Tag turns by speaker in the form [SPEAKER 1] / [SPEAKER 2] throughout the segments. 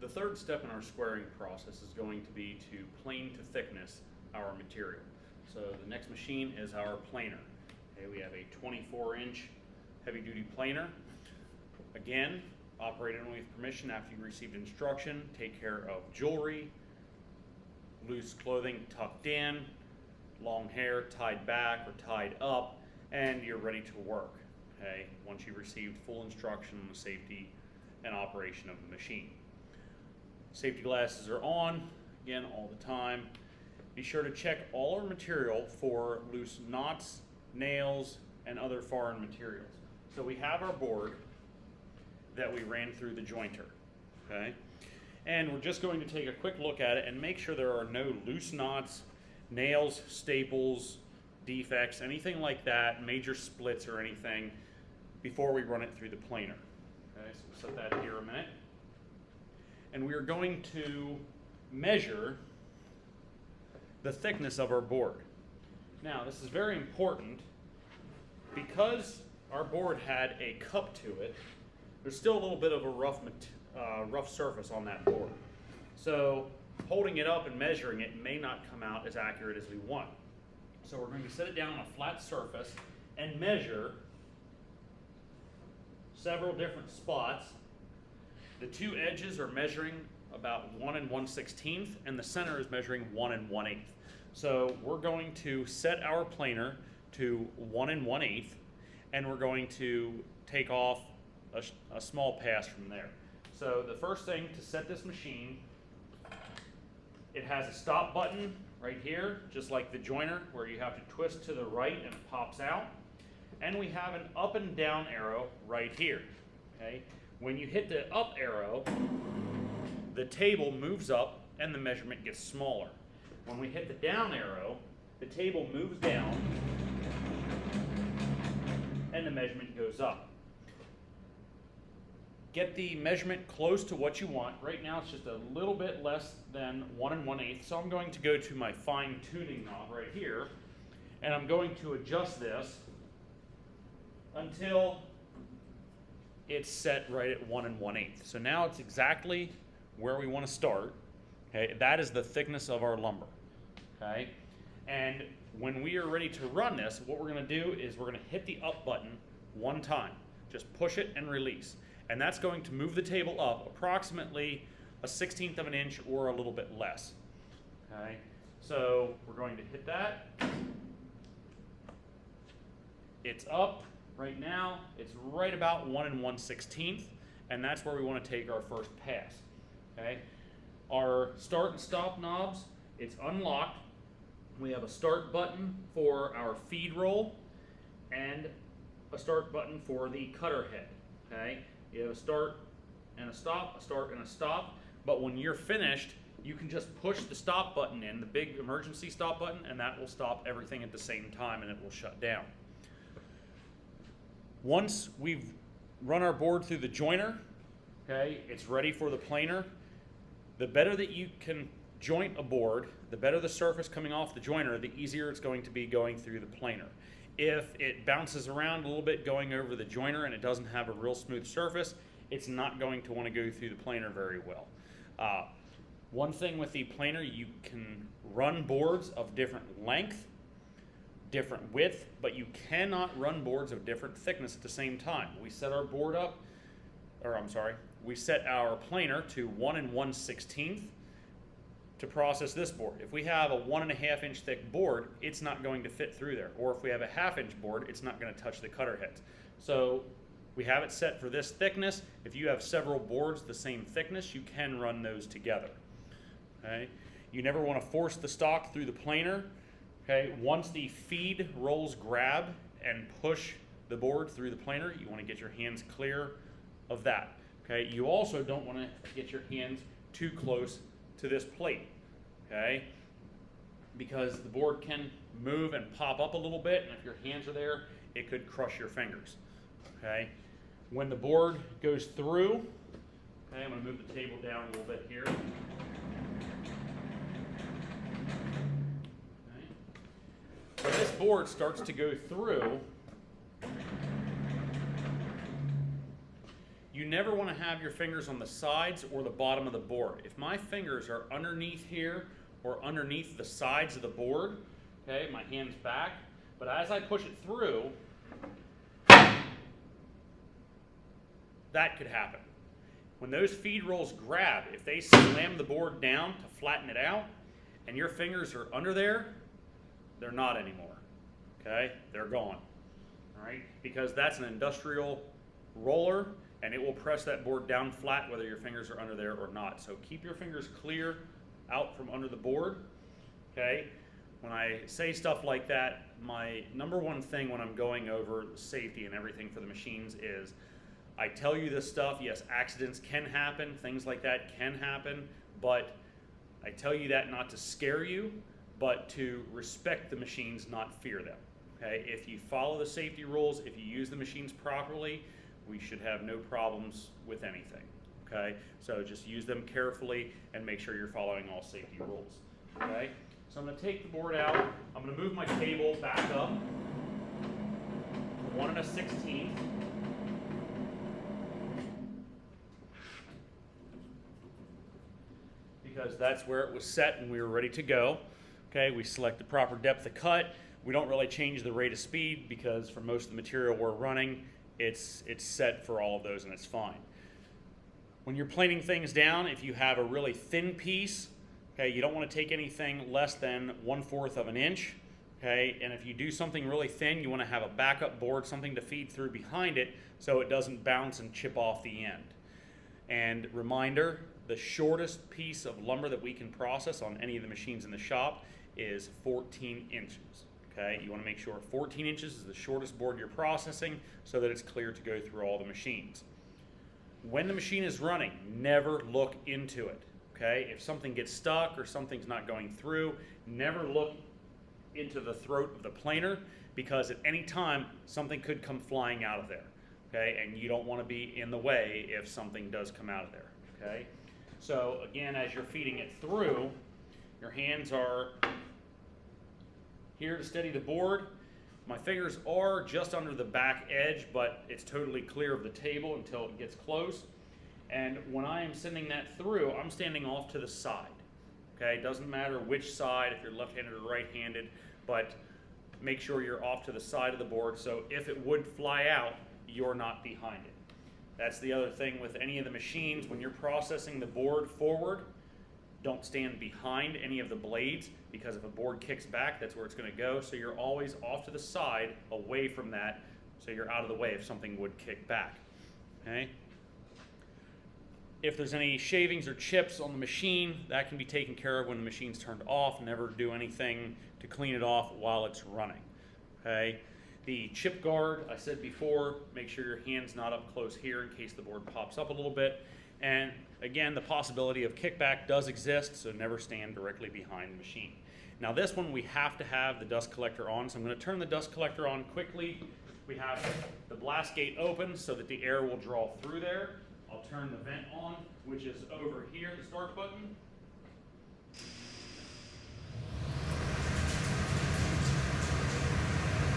[SPEAKER 1] The third step in our squaring process is going to be to plane to thickness our material. So the next machine is our planer. Okay, we have a 24-inch heavy-duty planer. Again, operate only with permission after you received instruction. Take care of jewelry, loose clothing tucked in, long hair tied back or tied up, and you're ready to work. Okay, once you've received full instruction on the safety and operation of the machine. Safety glasses are on, again, all the time. Be sure to check all our material for loose knots, nails, and other foreign materials. So we have our board that we ran through the jointer, okay? And we're just going to take a quick look at it and make sure there are no loose knots, nails, staples, defects, anything like that, major splits or anything, before we run it through the planer. Okay, so we'll set that here a minute. And we are going to measure the thickness of our board. Now, this is very important because our board had a cup to it. There's still a little bit of a rough surface on that board. So holding it up and measuring it may not come out as accurate as we want. So we're going to set it down on a flat surface and measure several different spots. The two edges are measuring about 1 1/16, and the center is measuring 1 1/8. So we're going to set our planer to 1 1/8, and we're going to take off a small pass from there. So the first thing to set this machine, it has a stop button right here, just like the joiner, where you have to twist to the right and it pops out. And we have an up and down arrow right here. Okay? When you hit the up arrow, the table moves up and the measurement gets smaller. When we hit the down arrow, the table moves down and the measurement goes up. Get the measurement close to what you want. Right now it's just a little bit less than 1 1/8, so I'm going to go to my fine tuning knob right here, and I'm going to adjust this until it's set right at 1 1/8. So now it's exactly where we want to start. Okay, that is the thickness of our lumber. Okay, and when we are ready to run this, what we're going to do is we're going to hit the up button one time. Just push it and release. And that's going to move the table up approximately a 1/16 of an inch or a little bit less. Okay, so we're going to hit that. It's up right now. It's right about 1 1/16, and that's where we want to take our first pass. Okay, our start and stop knobs, it's unlocked. We have a start button for our feed roll and a start button for the cutter head. Okay. You have a start and a stop, a start and a stop, but when you're finished, you can just push the stop button in, the big emergency stop button, and that will stop everything at the same time and it will shut down. Once we've run our board through the joiner, okay, it's ready for the planer. The better that you can joint a board, the better the surface coming off the joiner, the easier it's going to be going through the planer. If it bounces around a little bit going over the joiner and it doesn't have a real smooth surface, it's not going to want to go through the planer very well. One thing with the planer, you can run boards of different length, different width, but you cannot run boards of different thickness at the same time. We set our board up, we set our planer to 1 1/16 to process this board. If we have a 1 1/2 inch thick board, it's not going to fit through there. Or if we have a 1/2 inch board, it's not going to touch the cutter heads. So we have it set for this thickness. If you have several boards the same thickness, you can run those together. Okay? You never want to force the stock through the planer. Okay? Once the feed rolls grab and push the board through the planer, you want to get your hands clear of that. Okay? You also don't want to get your hands too close to this plate, okay? Because the board can move and pop up a little bit, and if your hands are there, it could crush your fingers, okay? When the board goes through, okay, I'm going to move the table down a little bit here. Okay. When this board starts to go through, You never want to have your fingers on the sides or the bottom of the board. If my fingers are underneath here or underneath the sides of the board, okay, my hand's back, but as I push it through, that could happen. When those feed rolls grab, if they slam the board down to flatten it out, and your fingers are under there, they're not anymore, okay? They're gone, all right? Because that's an industrial roller, and it will press that board down flat whether your fingers are under there or not. So keep your fingers clear out from under the board, okay? When I say stuff like that, my number one thing when I'm going over safety and everything for the machines is I tell you this stuff. Yes, accidents can happen, things like that can happen, but I tell you that not to scare you, but to respect the machines, not fear them. Okay? If you follow the safety rules, if you use the machines properly, we should have no problems with anything. Okay? So just use them carefully and make sure you're following all safety rules. Okay? So I'm going to take the board out. I'm going to move my cable back up 1 1/16. Because that's where it was set and we were ready to go. Okay, we select the proper depth of cut. We don't really change the rate of speed because for most of the material we're running, it's set for all of those and it's fine. When you're planing things down, if you have a really thin piece, okay, you don't want to take anything less than 1/4 of an inch. Okay, and if you do something really thin, you want to have a backup board, something to feed through behind it so it doesn't bounce and chip off the end. And reminder, the shortest piece of lumber that we can process on any of the machines in the shop is 14 inches. Okay, you want to make sure 14 inches is the shortest board you're processing so that it's clear to go through all the machines. When the machine is running, never look into it. Okay, if something gets stuck or something's not going through, never look into the throat of the planer because at any time something could come flying out of there. Okay, and you don't want to be in the way if something does come out of there. Okay. So again, as you're feeding it through, your hands are here to steady the board. My fingers are just under the back edge, but it's totally clear of the table until it gets close. And when I am sending that through, I'm standing off to the side. Okay, it doesn't matter which side, if you're left-handed or right-handed, but make sure you're off to the side of the board so if it would fly out, you're not behind it. That's the other thing with any of the machines. When you're processing the board forward, don't stand behind any of the blades because if a board kicks back, that's where it's going to go. So you're always off to the side, away from that, so you're out of the way if something would kick back. Okay? If there's any shavings or chips on the machine, that can be taken care of when the machine's turned off. Never do anything to clean it off while it's running. Okay? The chip guard, I said before, make sure your hand's not up close here in case the board pops up a little bit. And again, the possibility of kickback does exist, so never stand directly behind the machine. Now this one we have to have the dust collector on, so I'm going to turn the dust collector on quickly. We have the blast gate open so that the air will draw through there. I'll turn the vent on, which is over here, the start button.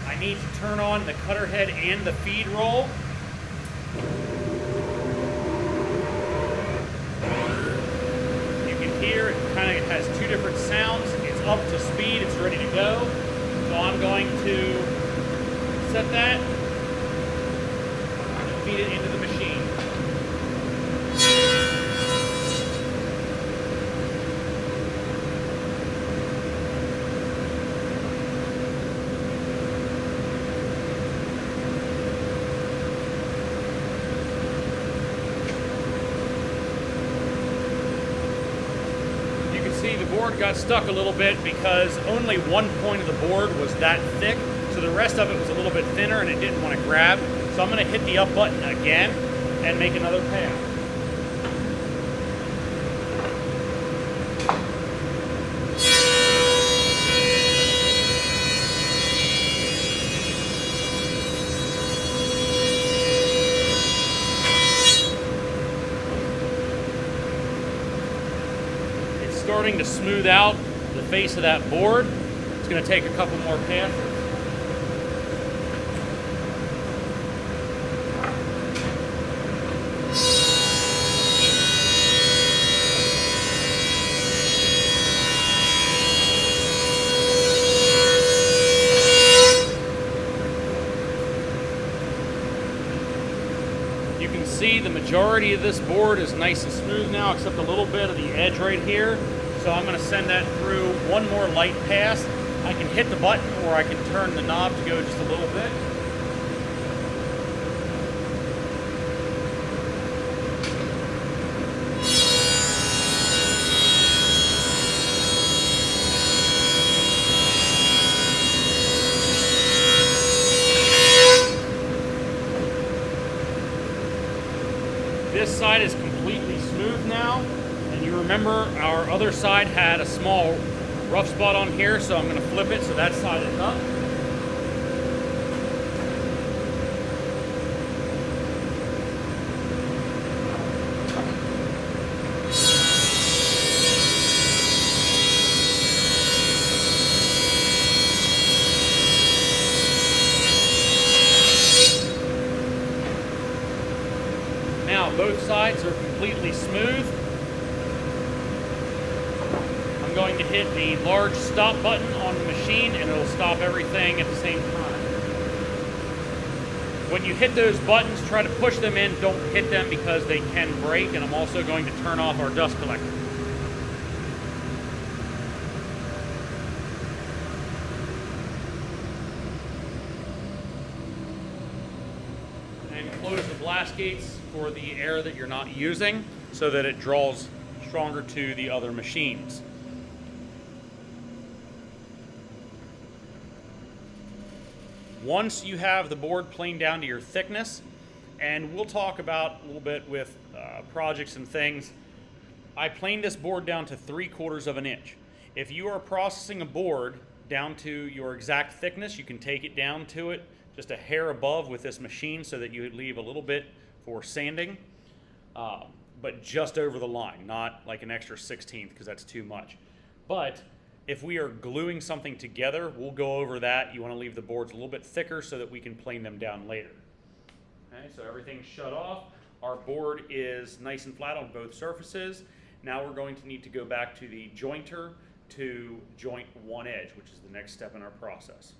[SPEAKER 1] I need to turn on the cutter head and the feed roll. You can hear it kind of has two different sounds. It's up to speed, it's ready to go. So I'm going to set that and feed it into the machine. The board got stuck a little bit because only one point of the board was that thick, so the rest of it was a little bit thinner and it didn't want to grab. So I'm going to hit the up button again and make another pass. Starting to smooth out the face of that board. It's going to take a couple more passes. You can see the majority of this board is nice and smooth now, except a little bit of the edge right here. So I'm going to send that through one more light pass. I can hit the button or I can turn the knob to go just a little bit. This side is completely smooth now, and you remember our other side had a small rough spot on here, so I'm going to flip it so that side is up. Now both sides are completely smooth. I'm going to hit the large stop button on the machine and it'll stop everything at the same time. When you hit those buttons, try to push them in, don't hit them because they can break, and I'm also going to turn off our dust collector. And close the blast gates for the air that you're not using so that it draws stronger to the other machines. Once you have the board planed down to your thickness, and we'll talk about a little bit with projects and things, I planed this board down to 3/4 of an inch. If you are processing a board down to your exact thickness, you can take it down to it just a hair above with this machine so that you leave a little bit for sanding, but just over the line, not like an extra 1/16 because that's too much. But if we are gluing something together, we'll go over that. You want to leave the boards a little bit thicker so that we can plane them down later. Okay, so everything's shut off. Our board is nice and flat on both surfaces. Now we're going to need to go back to the jointer to joint one edge, which is the next step in our process.